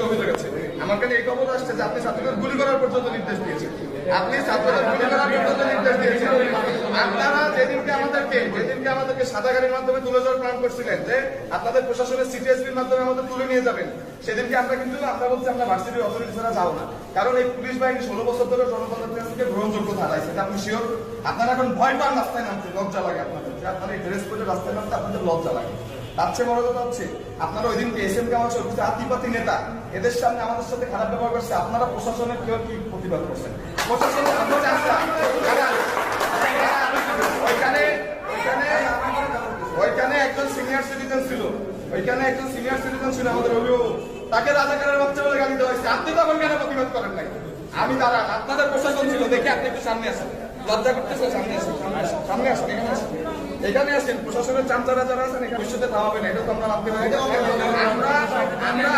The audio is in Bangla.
অভিযোগ আছে আমার কাছে এই খবর আসছে যে আপনি ছাত্রদের গুলি করার পর্যন্ত নির্দেশ দিয়েছেন। আপনি ছাত্রদের গুলি করার পর্যন্ত নির্দেশ দিয়েছেন। আপনারা যেদিনকে আমাদেরকে সাদা গাড়ির মাধ্যমে তুলে যাওয়ার প্ল্যান করছিলেন যে আপনাদের প্রশাসনের সিটিএসপির মাধ্যমে আমাদের তুলে নিয়ে যাবেন, সেদিনকে আমরা বলছি আমরা ভার্সিটির অথরিটি ছাড়া যাবো না। কারণ এই পুলিশ বাহিনী 16 বছর ধরে জনগণের কাছে গ্রহণযোগ্য ধারাইছে। আপনি শিওর? আপনারা এখন ভয় পান রাস্তায় নামতে, লজ্জা লাগে আপনাদের যে আপনারা এই ড্রেস পরে রাস্তায় নামতে আপনাদের লজ্জা লাগে। তার চেয়ে বড় কথা হচ্ছে আপনারা ওই দিনকে এসএম কামাল সরকার আতিপাতি নেতা এদের সামনে আমাদের সাথে খারাপ ব্যবহার করছে। আপনারা প্রশাসনের কেউ কি প্রতিবাদ করছেন? প্রশাসনের ওইখানে একজন সিনিয়র সিটিজেন ছিল আমাদের অভিভাবক, তাকে রাজাকারের বাচ্চা বলে গালি দেওয়া হয়েছে। আপনি তখন কেন প্রতিবাদ করেন নাই? আমি দাঁড়ান, আপনাদের প্রশাসন ছিল, দেখে আপনি একটু সামনে আসেন। লজ্জা করতেছে? সামনে আসেন, এখানে আসেন। প্রশাসনের চামচারা যারা আছেন এখানে ভবিষ্যতে থামাবেন, এটা তো আমরা মানতে পারি। আমরা